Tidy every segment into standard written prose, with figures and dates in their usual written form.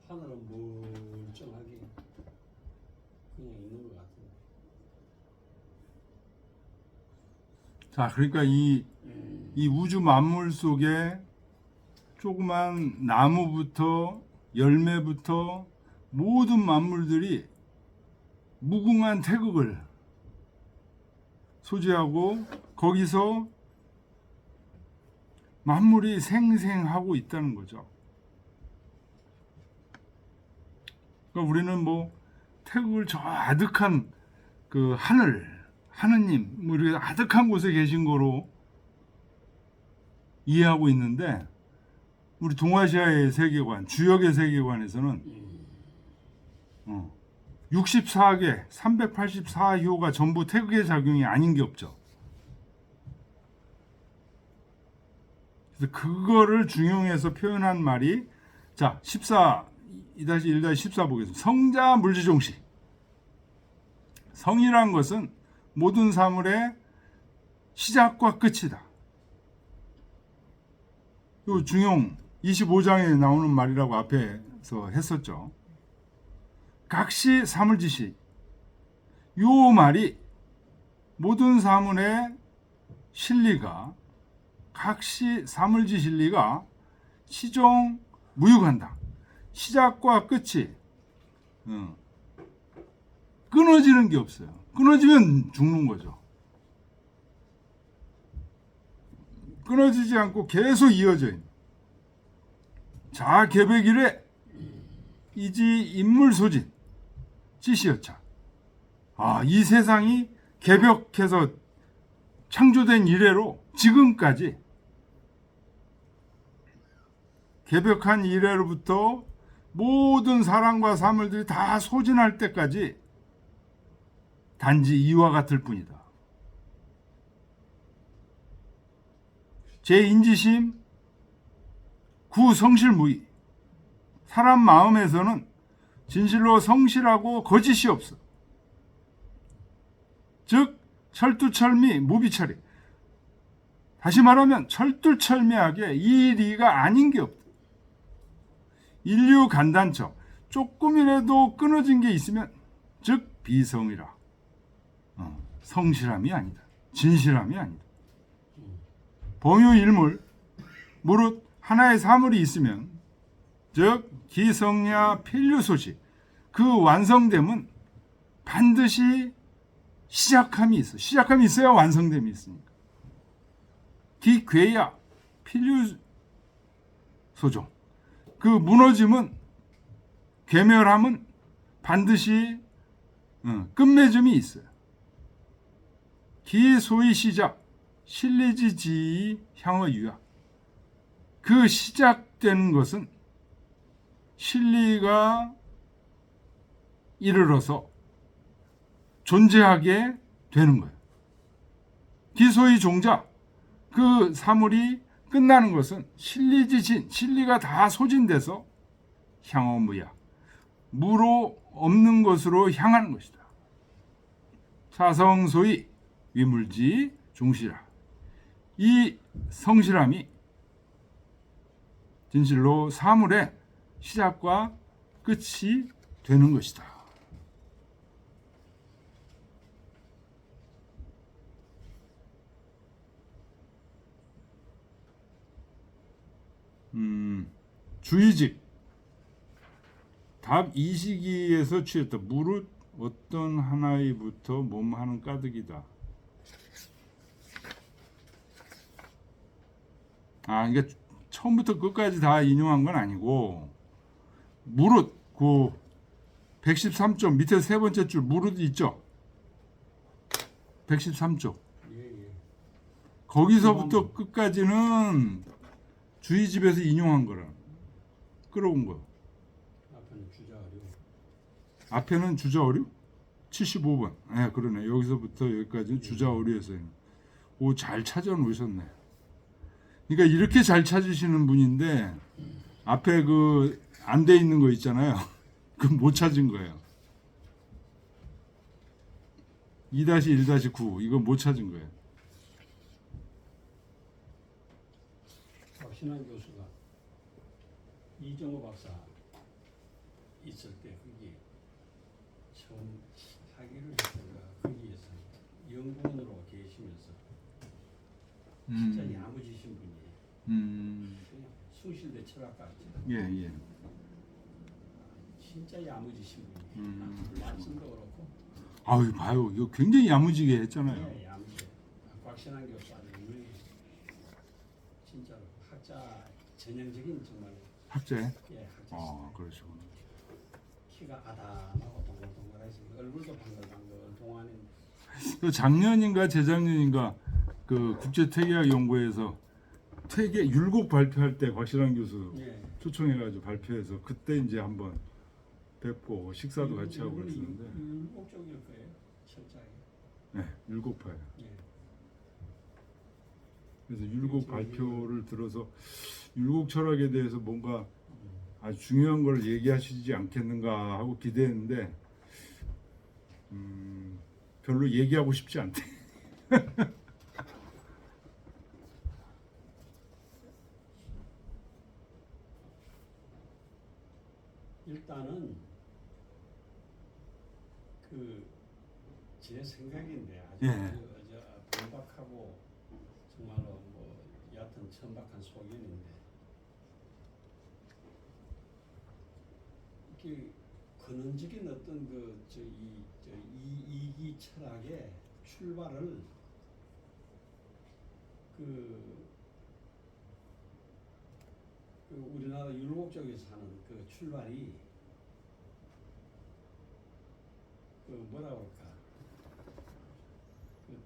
하늘은 멀쩡하게 그냥 있는 것 같은데. 자, 그러니까 이 우주 만물 속에 조그만 나무부터 열매부터 모든 만물들이 무궁한 태극을 소지하고 거기서 만물이 생생하고 있다는 거죠. 그러니까 우리는 뭐 태극을 저 아득한 그 하느님, 뭐 이렇게 아득한 곳에 계신 거로 이해하고 있는데, 우리 동아시아의 세계관, 주역의 세계관에서는 64개, 384효가 전부 태극의 작용이 아닌 게 없죠. 그래서 그거를 중용해서 표현한 말이, 자, 2-1-14 보겠습니다. 성자 물지종시. 성이란 것은 모든 사물의 시작과 끝이다. 이 중용 25장에 나오는 말이라고 앞에서 했었죠. 각시 사물지시. 요 말이 모든 사물의 실리가, 각시 사물지 실리가 시종 무육한다. 시작과 끝이 끊어지는 게 없어요. 끊어지면 죽는 거죠. 끊어지지 않고 계속 이어져 있는. 자개백일에 이지 인물소진 찌시여차. 이 세상이 개벽해서 창조된 이래로 지금까지, 개벽한 이래로부터 모든 사람과 사물들이 다 소진할 때까지 단지 이와 같을 뿐이다. 제 인지심 구성실무의. 사람 마음에서는 진실로 성실하고 거짓이 없어. 즉 철두철미 무비철이. 다시 말하면 철두철미하게 이 리가 아닌 게 없다. 인류 간단처. 조금이라도 끊어진 게 있으면 즉 비성이라. 성실함이 아니다. 진실함이 아니다. 범유일물. 무릇 하나의 사물이 있으면 즉 기성야 필류소시. 그 완성됨은 반드시 시작함이 있어. 시작함이 있어야 완성됨이 있으니까. 기괴야 필류소종. 그 무너짐은, 괴멸함은 반드시 끝맺음이 있어요. 기소의 시작 실리지지 향의 유야. 그 시작되는 것은 실리가 이르러서 존재하게 되는 거예요. 기소의 종자, 그 사물이 끝나는 것은 실리지진, 실리가 다 소진돼서 향어무야, 무로 없는 것으로 향하는 것이다. 사성소의 위물지 종시라. 이 성실함이 진실로 사물의 시작과 끝이 되는 것이다. 주의직. 답 이 시기에서 취했다. 무릇 어떤 하나이부터 몸하는 까닭이다. 그러니까 처음부터 끝까지 다 인용한 건 아니고, 무릇 그 113쪽 밑에 세 번째 줄 무릇 있죠. 113쪽. 거기서부터 끝까지는 주의집에서 인용한 거라. 끌어온 거. 앞에는 주자어류. 앞에는 주자어류? 75번. 네, 그러네. 여기서부터 여기까지 주자어류에서. 오, 잘 찾아 놓으셨네. 그러니까 이렇게 잘 찾으시는 분인데 앞에 그 안 돼 있는 거 있잖아요. 그 못 찾은 거예요. 2-1-9 이거 못 찾은 거예요. 박신환 교수가 이정호 박사 있을 때 거기 처음 학위를 했던가 거기에서 연구원으로 계시면서 진짜 야무지신 분이에요. 그냥 숭실대 철학가죠. 예, 예. 진짜 야무지신 분이에요. 말씀도 그렇고. 아유, 봐요. 이거 굉장히 야무지게 했잖아요. 예, 야무지. 곽신환 교수 아주 유명해. 진짜로 학자 전형적인 정말 학자에? 예 학자. 아, 그러시구나. 키가 아담하고 동글동글해서 얼굴도 방글방글 동안인. 그 작년인가 재작년인가 그 국제퇴계학연구회에서 퇴계 율곡 발표할 때 곽실환 교수 예. 초청해가지고 발표해서 그때 이제 한번 뵙고 식사도 같이 하고 그랬었는데. 율곡 쪽일 거예요. 철자에. 네, 율곡파예요. 예. 그래서 율곡 발표를 들어서 율곡 철학에 대해서 뭔가 아주 중요한 걸 얘기하시지 않겠는가 하고 기대했는데 별로 얘기하고 싶지 않대. 일단은 그 제 생각인데 아주 예. 반박하고 정말로 뭐 얕은 천박한 소견인데 이게 근원적인 어떤 이기 철학의 출발을 그 우리나라 율곡 쪽에서 하는 그 출발이 그 뭐라 그럴까 그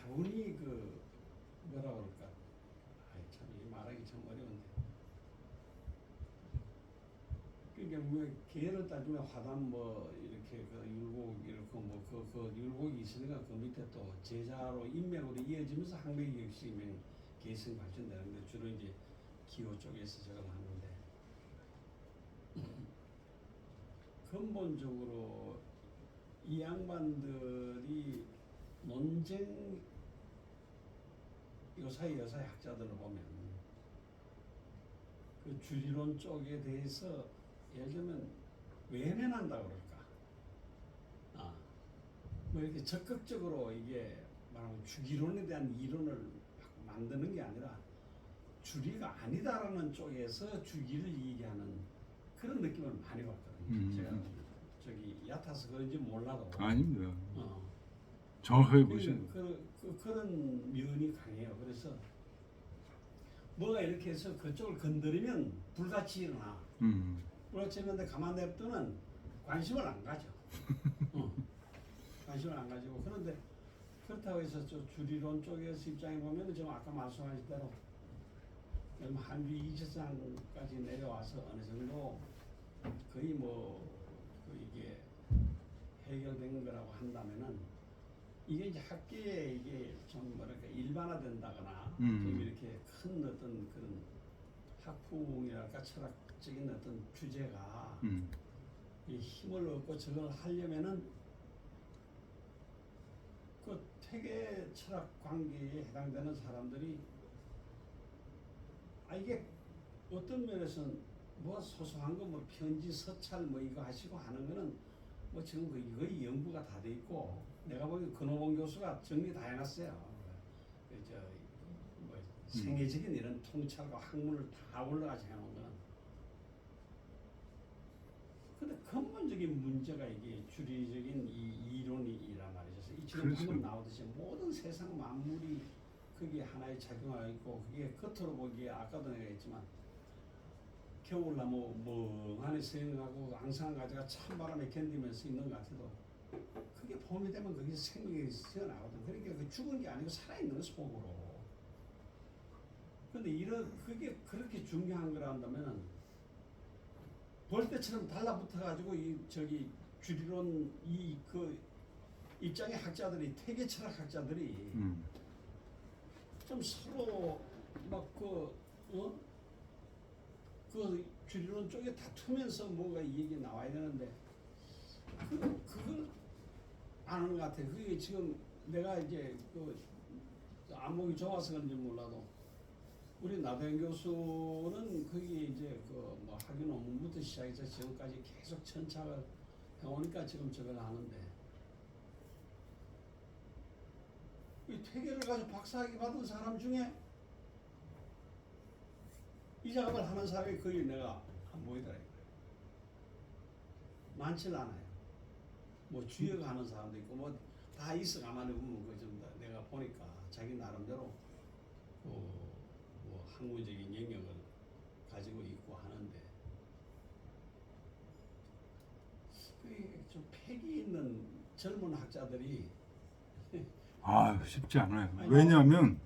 다분히 그 뭐라 그럴까 아이 참 이 말하기 참 어려운데 그러니까 뭐 계를 따지면 화단 뭐 이렇게 그 율곡 이렇게 뭐 그 율곡이 있으니까 그 밑에 또 제자로 인맥으로 이어지면서 학맥이 역시 계승 발전되는데 주로 이제 기호 쪽에서 저걸 하는데 근본적으로 이 양반들이 논쟁 요사이 학자들을 보면 그 주리론 쪽에 대해서 예를 들면 외면한다 그럴까 뭐 이렇게 적극적으로 이게 말하면 주기론에 대한 이론을 만드는 게 아니라 주리가 아니다라는 쪽에서 주기를 얘기하는 그런 느낌을 많이 받거든요. 제가 저기 얕아서 그런지 몰라도 아닙니다. 정확하게 보시는. 그런 면이 강해요. 그래서 뭐가 이렇게 해서 그쪽을 건드리면 불같이 일어나. 불같이 일어나는데 가만 냅두면 관심을 안 가져. 관심을 안 가지고 그런데 그렇다고 해서 저 주리론 쪽에서 입장에 보면 지금 아까 말씀하신 대로 한주 2차장까지 내려와서 어느 정도 거의 이게 해결된 거라고 한다면은 이게 이제 학계에 이게 좀 뭐랄까 일반화된다거나 좀 이렇게 큰 어떤 그런 학풍이랄까 철학적인 어떤 주제가 이 힘을 얻고 저걸 하려면은 그 퇴계 철학 관계에 해당되는 사람들이 이게 어떤 면에서는 뭐 소소한 거 뭐 편지 서찰 뭐 이거 하시고 하는 거는 뭐 지금 거의 연구가 다 돼 있고 내가 보기엔 근호봉 교수가 정리 다 해놨어요. 뭐 생애적인 이런 통찰과 학문을 다 올라가서 해놓은 거는. 근데 근본적인 문제가 이게 주리적인 이 이론이란 말이죠. 이 지금 방금 나오듯이 모든 세상 만물이 그게 하나의 작용하고 있고 그게 겉으로 보기에 아까도 내가 했지만 겨울나무 멍하니 서 있는 거하고 앙상한 가지가 찬바람에 견디면서 있는 것 같아도 그게 봄이 되면 거기서 생명이 새어나거든. 그러니까 그 죽은 게 아니고 살아있는 거 속으로. 근데 그게 그렇게 중요한 거라 한다면은 벌떼처럼 달라붙어가지고 저기 주리론 그 입장의 학자들이 퇴계 철학 학자들이 좀 서로 그 주리론 쪽에 다투면서 뭐가 이 얘기 나와야 되는데 그걸 안 하는 것 같아요. 그게 지금 내가 이제 그 안목이 좋아서 그런지 몰라도 우리 나대현 교수는 거기 이제 그 뭐 학교 논문부터 시작해서 지금까지 계속 천착을 해오니까 지금 저걸 하는데 이 퇴계를 가지고 박사학위 받은 사람 중에 이 작업을 하는 사람이 거의 내가 안 보이더라. 많지는 않아요. 뭐 주역 하는 사람도 있고 뭐 다 있어. 가만히 보면 그좀 내가 보니까 자기 나름대로 뭐 학문적인 영역을 가지고 있고 하는데 좀 패기 있는 젊은 학자들이 쉽지 않아요. 왜냐하면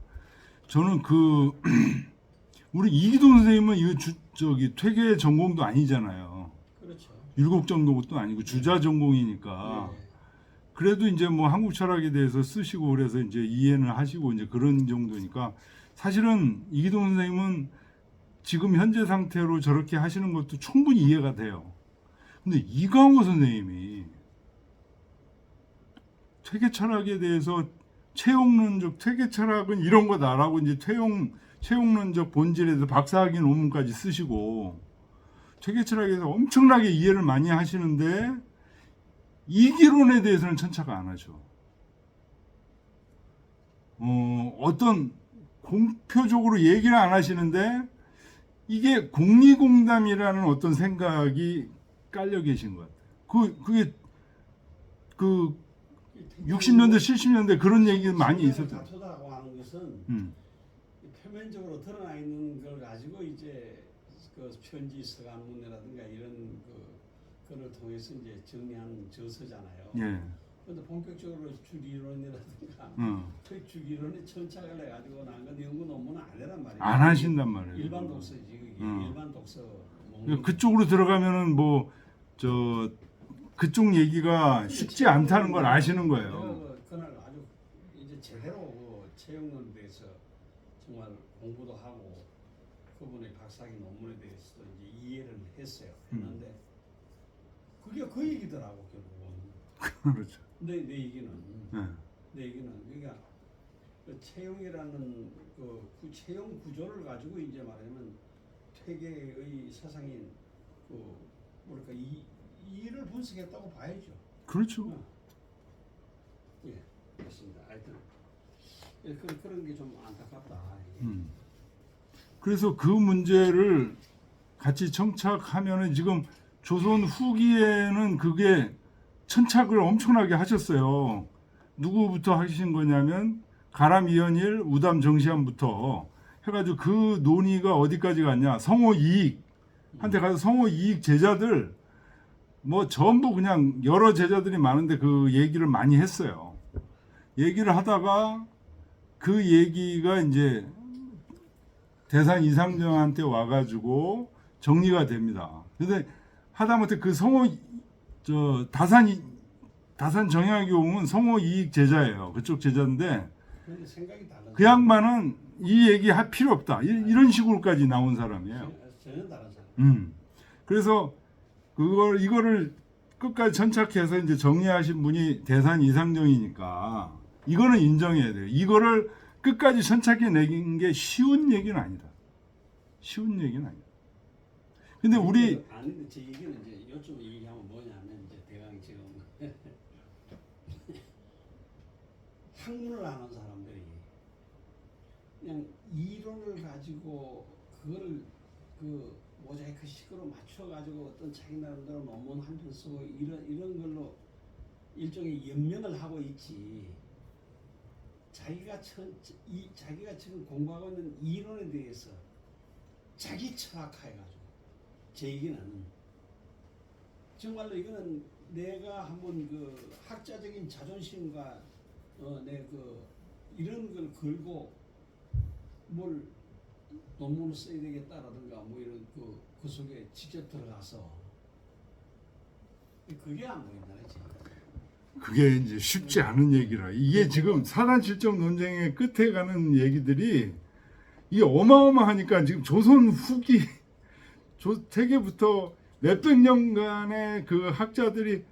저는 우리 이기동 선생님은 이거 저기 퇴계 전공도 아니잖아요. 그렇죠. 율곡 전공도 아니고 주자 전공이니까. 네. 그래도 이제 뭐 한국 철학에 대해서 쓰시고 그래서 이제 이해는 하시고 이제 그런 정도니까 사실은 이기동 선생님은 지금 현재 상태로 저렇게 하시는 것도 충분히 이해가 돼요. 근데 이광호 선생님이 퇴계 철학에 대해서 채용론적 퇴계 철학은 이런 거다라고 이제 채용론적 본질에 대해서 박사학위 논문까지 쓰시고 퇴계 철학에 대해서 엄청나게 이해를 많이 하시는데 이기론에 대해서는 천착을 안 하죠. 어떤 공표적으로 얘기를 안 하시는데 이게 공리공담이라는 어떤 생각이 깔려 계신 것 같아요. 그게 60년대, 70년대 그런 얘기 많이 있었죠. 다투다고 하는 것은 표면적으로 드러나 있는 걸 가지고 이제 그 편지 서간문이라든가 이런 그걸 통해서 이제 정리한 저서잖아요. 예. 그런데 본격적으로 주기론이라든가 그 주기론에 천착을 해가지고 난 건 연구 논문은 안 해란 말이에요. 안 하신단 말이에요. 일반 독서지 그게 일반 독서. 그쪽으로 들어가면은 그쪽 얘기가 쉽지 않다는 걸 아시는 거예요. 그날 아주 이제 제대로 채용론에 대해서 정말 공부도 하고 그분의 박사학위 논문에 대해서도 이제 이해를 했어요. 했는데 그게 그 얘기더라고 결국은. 그렇죠. 내 얘기는 네. 내 얘기는 그러니까 그 채용이라는 그 채용 구조를 가지고 이제 말하면 퇴계의 사상인 뭐랄까 이를 분석했다고 봐야죠. 그렇죠. 예, 그렇습니다. 하여튼 그런 게 좀 안타깝다. 그래서 그 문제를 같이 청착하면은 지금 조선 후기에는 그게 천착을 엄청나게 하셨어요. 누구부터 하신 거냐면 가람 이현일, 우담 정시환부터 해가지고 그 논의가 어디까지 갔냐? 성호 이익한테 가서 성호 이익 제자들 뭐 전부 그냥 여러 제자들이 많은데 그 얘기를 많이 했어요. 얘기를 하다가 그 얘기가 이제 대산 이상정한테 와가지고 정리가 됩니다. 근데 하다못해 그 성호 다산 정약용은 성호 이익 제자예요. 그쪽 제자인데 그런데 생각이 달라. 그 양반은 이 얘기 할 필요 없다. 이런 식으로까지 나온 사람이에요. 전혀 다른 사람. 그래서 이거를 끝까지 천착해서 이제 정리하신 분이 대산 이상정이니까 이거는 인정해야 돼요. 이거를 끝까지 천착해 내긴 게 쉬운 얘기는 아니다. 쉬운 얘기는 아니다. 근데 우리 아닌데 제 얘기는 이제 요즘 얘기하면 뭐냐면 이제 대강 지금 학문을 하는 사람들이 그냥 이론을 가지고 그거를 그 모자이크 식으로 맞춰가지고 어떤 자기 나름대로 논문 한 편 쓰고 이런 걸로 일종의 연명을 하고 있지. 자기가 지금 공부하고 있는 이론에 대해서 자기 철학화해가지고 제 얘기는 정말로 이거는 내가 한번 그 학자적인 자존심과 내 이런 걸 걸고 뭘 논문을 써야 되겠다라든가 뭐 이런 그 속에 직접 들어가서 그게 안 보인다 그지. 그게 이제 쉽지 않은 얘기라. 이게 지금 사단칠정 논쟁의 끝에 가는 얘기들이 이게 어마어마하니까 지금 조선 후기 세계부터 몇백 년간의 그 학자들이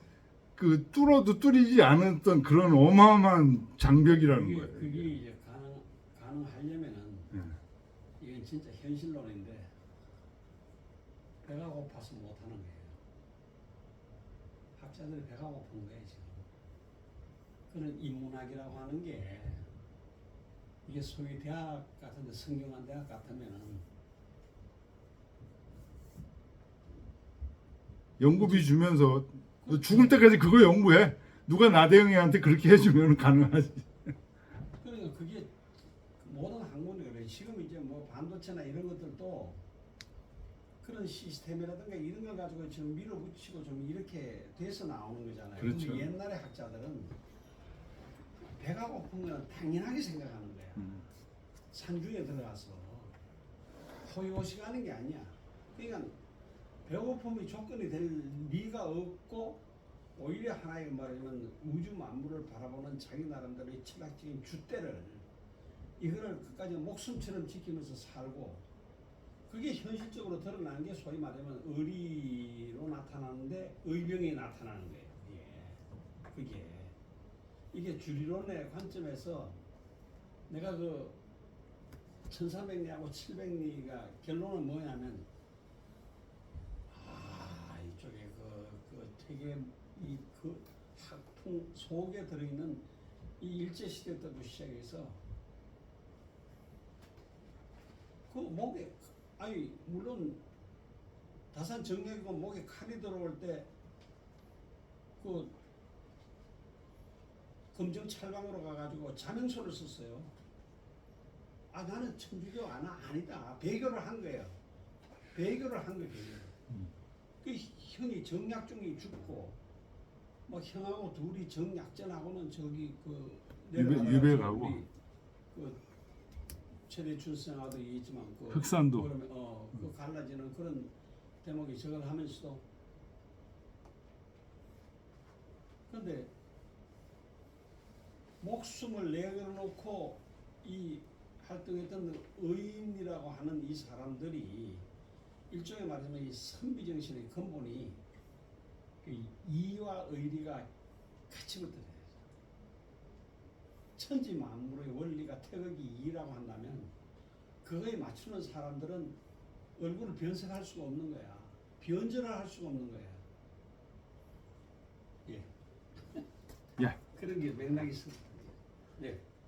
그 뚫어도 뚫리지 않았던 그런 어마어마한 장벽이라는 거예요. 그게 이제 가능하려면은 네. 이건 진짜 현실론인데 배가 고파서 못하는 거예요. 학자들이 배가 고픈 거예요 지금. 그런 인문학이라고 하는 게 이게 소위 대학 같은데 성경한 대학 같으면은 연구비 주면서 너 죽을 때까지 그거 연구해. 누가 나대응이한테 그렇게 해주면 가능하지. 그러니까 그게 모든 학문이 그래요. 지금 이제 뭐 반도체나 이런 것들도 그런 시스템이라든가 이런 걸 가지고 지금 밀어붙이고 좀 이렇게 돼서 나오는 거잖아요. 그렇죠. 근데 옛날의 학자들은 배가 고픈 건 당연하게 생각하는 거야. 산중에 들어가서 호요시가는 게 아니야. 그러니까 배고픔이 조건이 될 리가 없고 오히려 하나의 말하면 우주 만물을 바라보는 자기 나름대로의 철학적인 줏대를 이거를 끝까지 목숨처럼 지키면서 살고 그게 현실적으로 드러나는 게 소위 말하면 의리로 나타나는데 의병이 나타나는 거예요. 그게 이게 주리론의 관점에서 내가 그 1300리하고 700리가 결론은 뭐냐면 이쪽에 그 되게 그 학풍 속에 들어있는 이 일제 시대 때부터 시작해서 그 목에 물론 다산 정맥이고 목에 칼이 들어올 때 그 검정 찰방으로 가가지고 자명서를 썼어요. 나는 천주교 아니다. 배교를 한 거예요. 배교를 한 거예요. 그 형이 정약중이 죽고 뭐 형하고 둘이 정약전하고는 저기 그 유배 가고 그 최대 출생하도 얘기했지만 그 흑산도 그 갈라지는 그런 대목이 저걸 하면서도 그런데 목숨을 내걸어놓고 이 활동했던 의인이라고 하는 이 사람들이 일종의 말하자면 이 선비정신의 근본이 그 이와 의리가 같이 붙어요. 천지 만물의 원리가 태극이 이라고 한다면 그거에 맞추는 사람들은 얼굴을 변색할 수가 없는 거야. 변절을 할 수가 없는 거야. 예. 그런 게 맥락이 있습니다.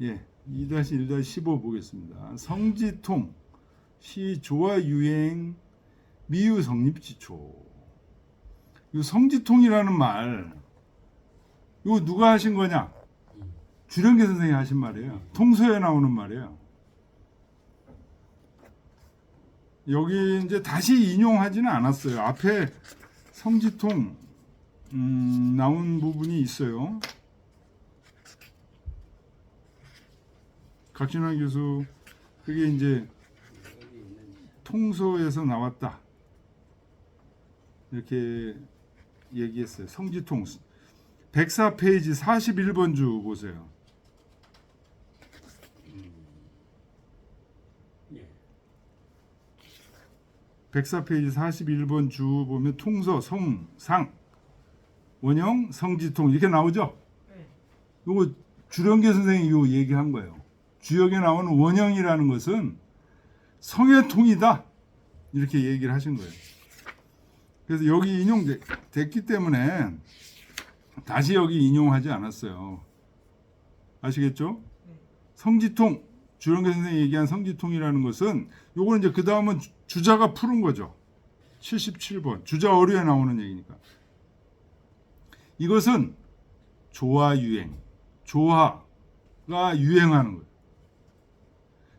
예. 2-1-15 보겠습니다. 성지통 시 조화 유행 미유 성립지초. 이 성지통이라는 말 이거 누가 하신 거냐? 주령계 선생이 하신 말이에요. 통서에 나오는 말이에요. 여기 이제 다시 인용하지는 않았어요. 앞에 성지통 나온 부분이 있어요. 각진환 교수 그게 이제 통서에서 나왔다 이렇게 얘기했어요. 성지통 104페이지 41번 주 보세요. 104페이지 41번 주 보면 통서 성상 원형 성지통 이렇게 나오죠. 이거 주령계 선생이 요 얘기한 거예요. 주역에 나오는 원형이라는 것은 성의 통이다 이렇게 얘기를 하신 거예요. 그래서 여기 인용됐기 때문에 다시 여기 인용하지 않았어요. 아시겠죠? 성지통 주령계 선생이 얘기한 성지통이라는 것은 요거는 이제 그 다음은 주자가 푸른 거죠. 77번 주자 어류에 나오는 얘기니까 이것은 조화 유행 조화가 유행하는 거예요.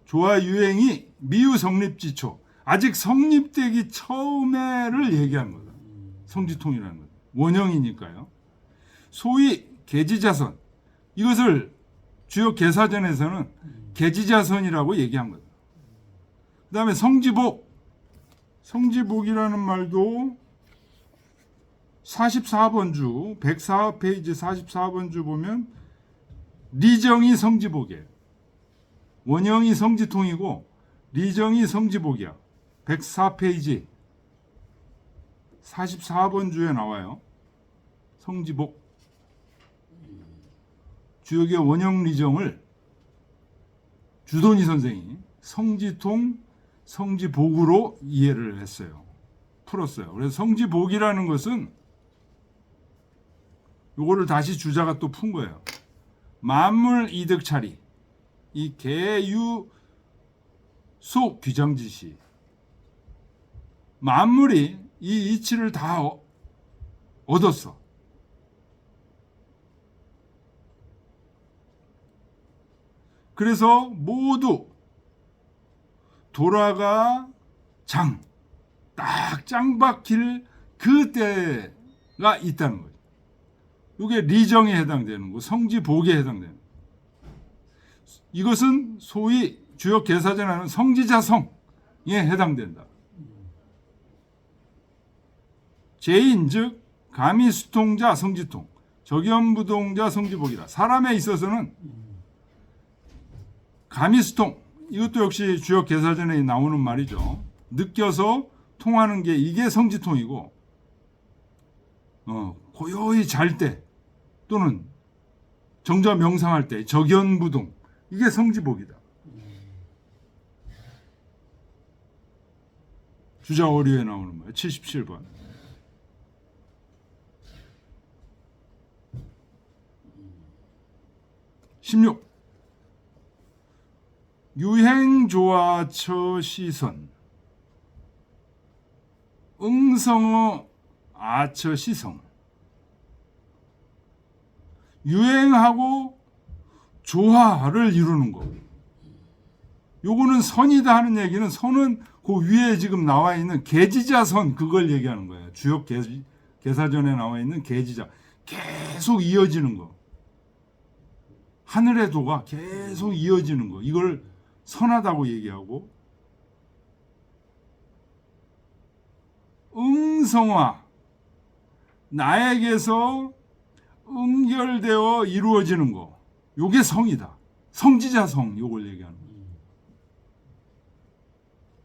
조화 유행이 미유 성립지초 아직 성립되기 처음에를 얘기한 거다. 성지통이라는 것 원형이니까요. 소위 계지자선 이것을 주요 계사전에서는 계지자선이라고 얘기한 거다. 그 다음에 성지복이라는 말도 44번 주 104페이지 44번 주 보면 리정이 성지복이에요. 원형이 성지통이고 리정이 성지복이야. 104페이지 44번 주에 나와요. 성지복 주역의 원형 리정을 주돈이 선생이 성지통 성지복으로 이해를 했어요. 풀었어요. 그래서 성지복이라는 것은 요거를 다시 주자가 또 푼 거예요. 만물 이득 차리. 이 개유 소 규정지시. 만물이 이 이치를 다 얻었어. 그래서 모두 돌아가 딱 짱박힐 그때가 있다는 거죠. 이게 리정에 해당되는 거, 성지복에 해당되는 거. 이것은 소위 주역 계사전에 하는 성지자성에 해당된다. 제인 즉 가미수통자 성지통, 적연부동자 성지복이다. 사람에 있어서는 가미수통, 이것도 역시 주역 계사전에 나오는 말이죠. 느껴서 통하는 게 이게 성지통이고, 고요히 잘 때 또는 정자 명상할 때 적연부동, 이게 성지복이다. 주자오류에 나오는 거예요. 77번. 16. 유행조아처 시선 응성어 아처 시성. 유행하고 조화를 이루는 거. 요거는 선이다 하는 얘기는, 선은 그 위에 지금 나와 있는 계지자선, 그걸 얘기하는 거예요. 주역 계사전에 나와 있는 계지자. 계속 이어지는 거. 하늘의 도가 계속 이어지는 거. 이걸 선하다고 얘기하고, 응성화, 나에게서 응결되어 이루어지는 거. 요게 성이다. 성지자성, 요걸 얘기하는 거예요.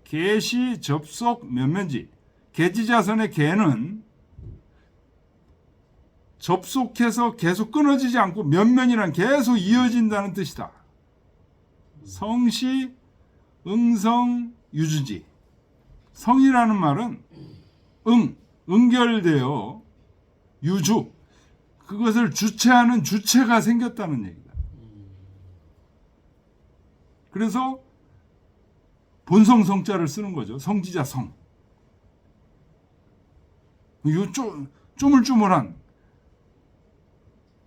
계시, 접속, 면면지. 계지자선의 계는 접속해서 계속 끊어지지 않고 면면이란 계속 이어진다는 뜻이다. 성시, 응성, 유주지. 성이라는 말은 응결되어 유주, 그것을 주체하는 주체가 생겼다는 얘기다. 그래서 본성 성자를 쓰는 거죠. 성지자 성. 요 쪼물쪼물한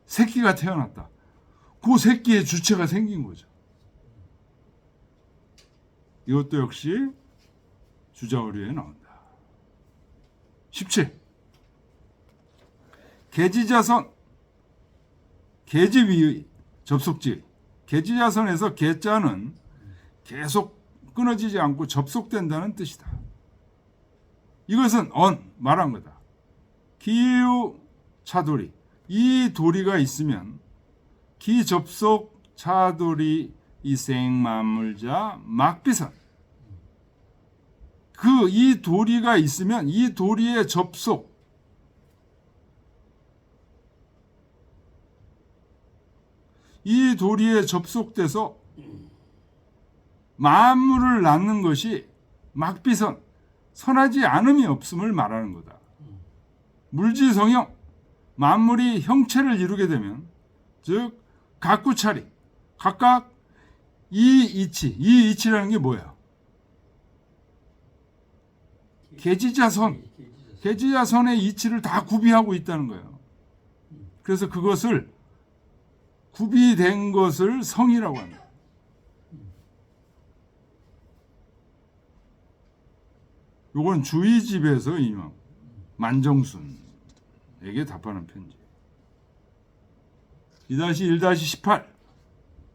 새끼가 태어났다. 그 새끼의 주체가 생긴 거죠. 이것도 역시 주자오류에 나온다. 17. 계지자선, 계지위 접속지. 계지자선에서 계자는 계속 끊어지지 않고 접속된다는 뜻이다. 이것은 말한 거다. 기유 차돌이. 이 도리가 있으면 기접속 차돌이 이생만물자 막비선. 이 도리가 있으면 이 도리의 접속, 이 도리에 접속돼서 만물을 낳는 것이 막비선, 선하지 않음이 없음을 말하는 거다. 물지성형, 만물이 형체를 이루게 되면, 즉 각구차리, 각각 이 이치라는 게 뭐야? 계지자선, 계지자선의 이치를 다 구비하고 있다는 거예요. 그래서 그것을 구비된 것을 성이라고 합니다. 요건 주의집에서 인용, 만정순에게 답하는 편지. 2-1-18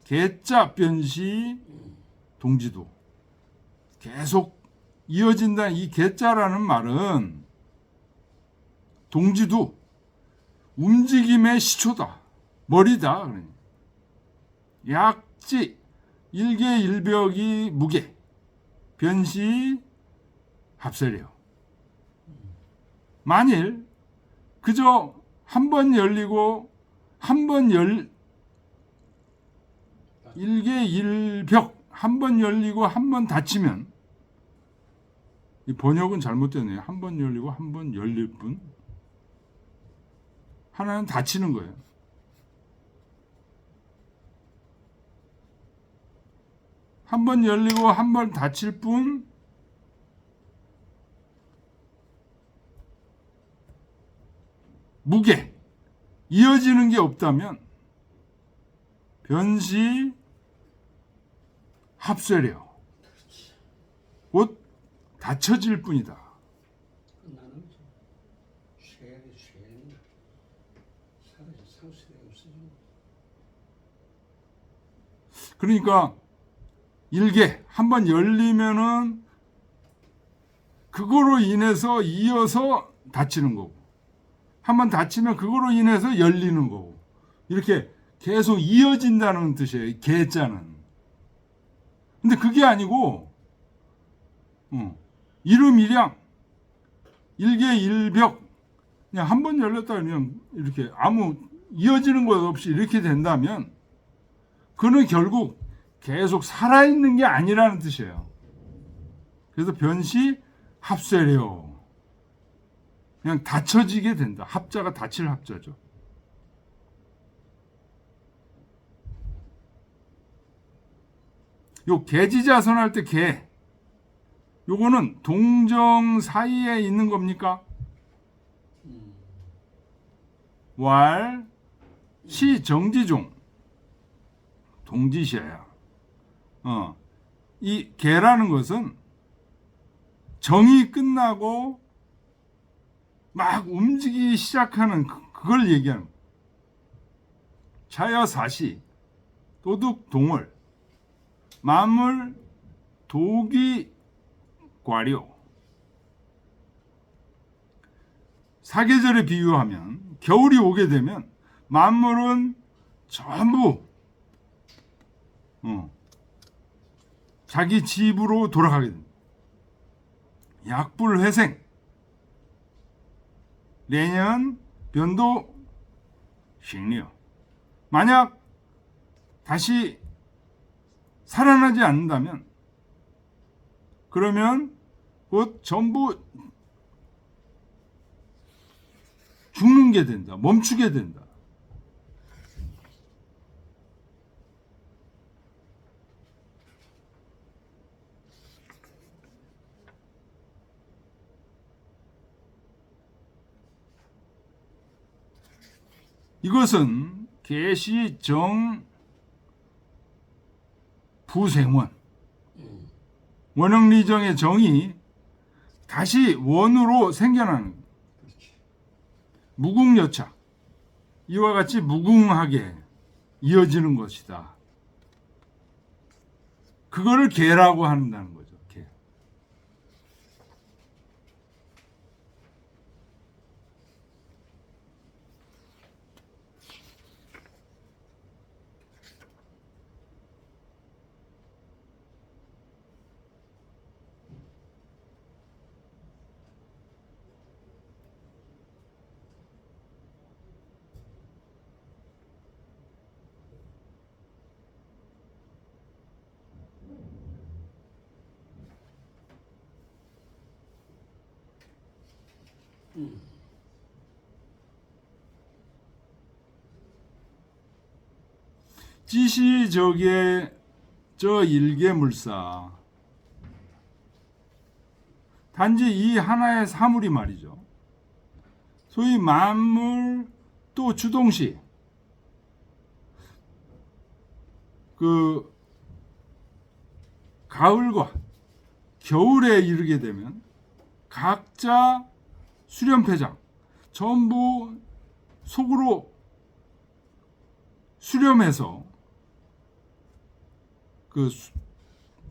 계자 변시 동지도. 계속 이어진다. 이 계자라는 말은 동지도, 움직임의 시초다. 머리다. 그러니. 약지 일개일벽이 무게 변시 합세려. 만일 그저 한 번 열리고 한 번 일개일벽, 한 번 열리고 한 번 닫히면 이 번역은 잘못되네요. 한 번 열리고 한 번 열릴 뿐. 하나는 닫히는 거예요. 한 번 열리고 한 번 닫힐 뿐. 무게 이어지는 게 없다면 변시 합세려 곧 닫혀질 뿐이다. 나는 쇠는 사라져 상수되고 없어지고. 그러니까 일개 한번 열리면은 그거로 인해서 이어서 닫히는 거고, 한번 닫히면 그거로 인해서 열리는 거고, 이렇게 계속 이어진다는 뜻이에요. 개자는. 근데 그게 아니고 이름이량 일개일벽 그냥 한 번 열렸다 그냥 이렇게 아무 이어지는 것 없이 이렇게 된다면 그는 결국 계속 살아있는 게 아니라는 뜻이에요. 그래서 변시 합세려 그냥 닫혀지게 된다. 합자가 닫힐 합자죠. 요 개지자선 할 때 개 요거는 동정 사이에 있는 겁니까? 왈, 시, 정지종 동지시야. 이 개라는 것은 정이 끝나고 막 움직이기 시작하는 그걸 얘기하는 거예요. 자여사시, 도둑, 동월, 만물, 도기, 과료. 사계절에 비유하면 겨울이 오게 되면 만물은 전부 자기 집으로 돌아가게 됩니다. 약불회생. 내년 변도 식리요. 만약 다시 살아나지 않는다면 그러면 곧 전부 죽는 게 된다. 멈추게 된다. 이것은 계시정 부생원 원형리정의 정이 다시 원으로 생겨나는 거예요. 무궁여차 이와 같이 무궁하게 이어지는 것이다. 그거를 개라고 한다는 거죠. 개. 지시적의 저 일개물사 단지 이 하나의 사물이 말이죠. 소위 만물 또 주동시 그 가을과 겨울에 이르게 되면 각자 수렴패장 전부 속으로 수렴해서 그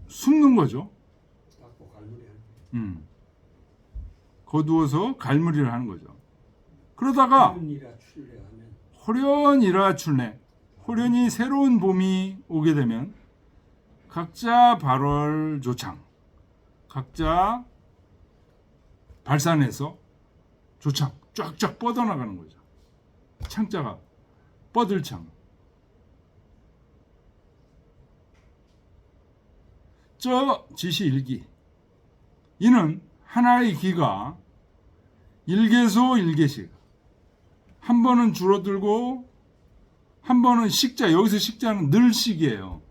숨는 거죠. 거두어서 갈무리를 하는 거죠. 그러다가 호련이라 출래 호련히 새로운 봄이 오게 되면 각자 발월조창 각자 발산해서 조창 쫙쫙 뻗어나가는 거죠. 창자가 뻗을창. 저 지시 일기 이는 하나의 기가 1개소 1개씩 한 번은 줄어들고 한 번은 식자, 여기서 식자는 늘 식이에요.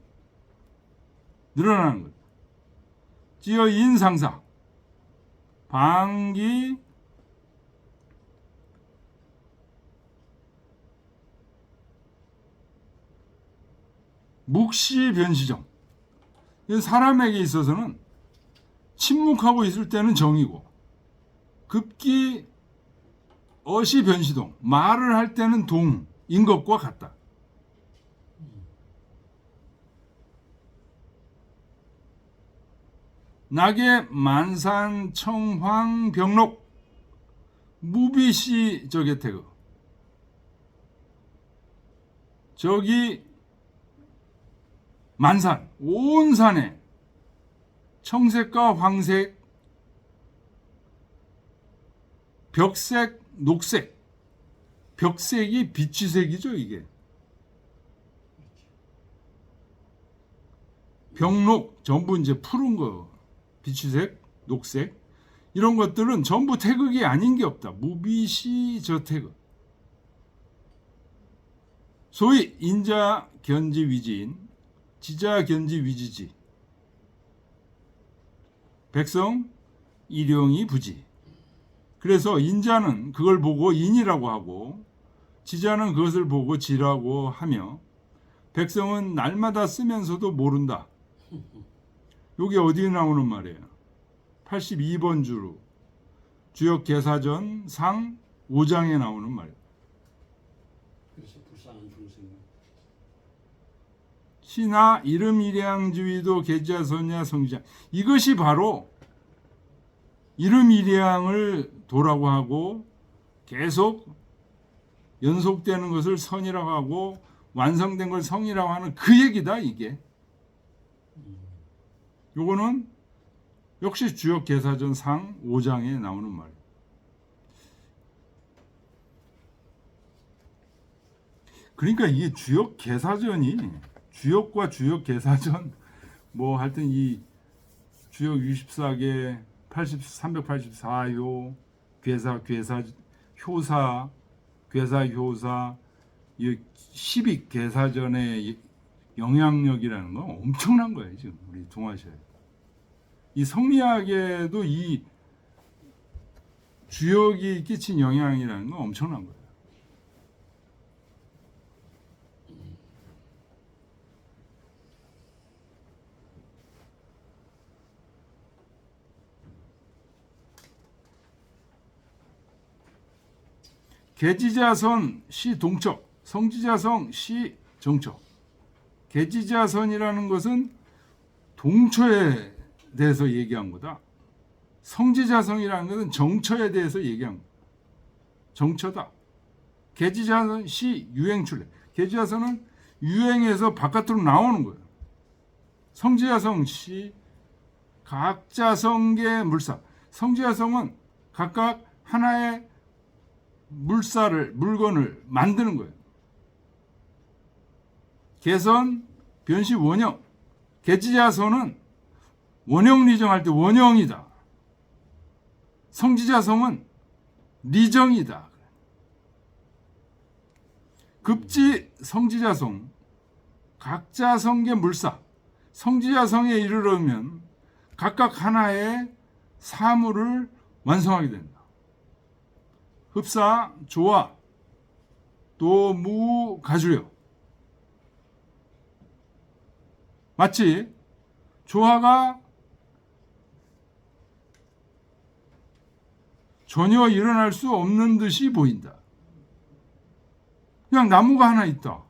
늘어나는 거예요. 찌어 인상사 방기 묵시 변시정. 사람에게 있어서는 침묵하고 있을 때는 정이고 급기 어시 변시동, 말을 할 때는 동인 것과 같다. 낙의 만산 청황 병록 무비시 저게태그 저기 만산 온 산에 청색과 황색 벽색 녹색 벽색이 비치색이죠. 이게 병록 전부 이제 푸른 거 비치색 녹색 이런 것들은 전부 태극이 아닌 게 없다. 무비시 저태극 소위 인자 견지 위지인 지자 견지 위지지 백성 일용이 부지. 그래서 인자는 그걸 보고 인이라고 하고 지자는 그것을 보고 지라고 하며 백성은 날마다 쓰면서도 모른다. 여기 어디에 나오는 말이에요? 82번 주로 주역개사전 상 5장에 나오는 말이에요. 그래서 불쌍한 중생. 신하 이름일양주의도 계지야선야 성지자. 이것이 바로 이름일양을 도라고 하고 계속 연속되는 것을 선이라고 하고 완성된 걸 성이라고 하는 그 얘기다. 이게 요거는 역시 주역개사전 상 5장에 나오는 말이에요. 그러니까 이게 주역개사전이 주역과 주역개사전 뭐 하여튼 이 주역 64개 384요 괴사 효사 괴사 효사 이 12개사전의 영향력이라는 건 엄청난 거예요. 지금 우리 동아시아에 이 성리학에도 이 주역이 끼친 영향이라는 건 엄청난 거예요. 계지자선 시 동척, 성지자성 시 정척. 계지자선이라는 것은 동처에 대해서 얘기한 거다. 성지자성이라는 것은 정처에 대해서 얘기한 거다. 정처다. 계지자선 시 유행출래. 계지자선은 유행에서 바깥으로 나오는 거예요. 성지자성 시 각자성계 물사. 성지자성은 각각 하나의 물건을 만드는 거예요. 개선, 변시, 원형. 계지자선은 원형 리정할 때 원형이다. 성지자성은 리정이다. 급지 성지자성, 각자성계 물사. 성지자성에 이르려면 각각 하나의 사물을 완성하게 된다. 흡사, 조화, 도무, 가주려. 마치 조화가 전혀 일어날 수 없는 듯이 보인다. 그냥 나무가 하나 있다.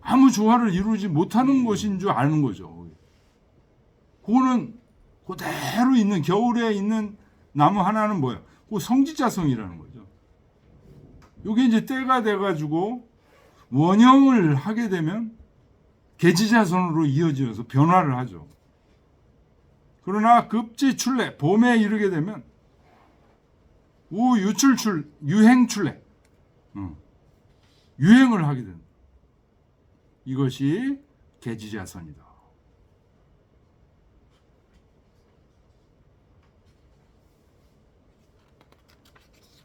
아무 조화를 이루지 못하는 것인 줄 아는 거죠. 그거는 그대로 있는 겨울에 있는 나무 하나는 뭐야? 그 성지자성이라는 거죠. 이게 이제 때가 돼가지고 원형을 하게 되면 계지자선으로 이어져서 변화를 하죠. 그러나 급지출래, 봄에 이르게 되면 유행출래, 유행을 하게 된다. 이것이 계지자선이다.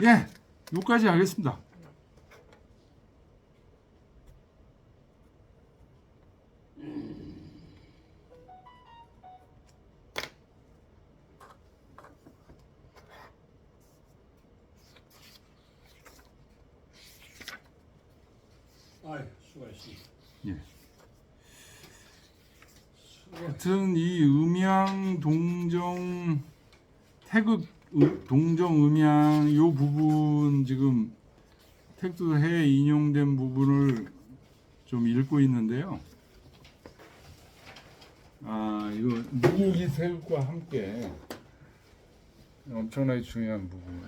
예, 여기까지 하겠습니다. 아유, 수고했습니다. 예. 수고. 하여튼 이 음양 동정 태극 동정 음양 요 부분 지금 텍스트에 인용된 부분을 좀 읽고 있는데요. 아 이거 무국이 태극과 함께 엄청나게 중요한 부분.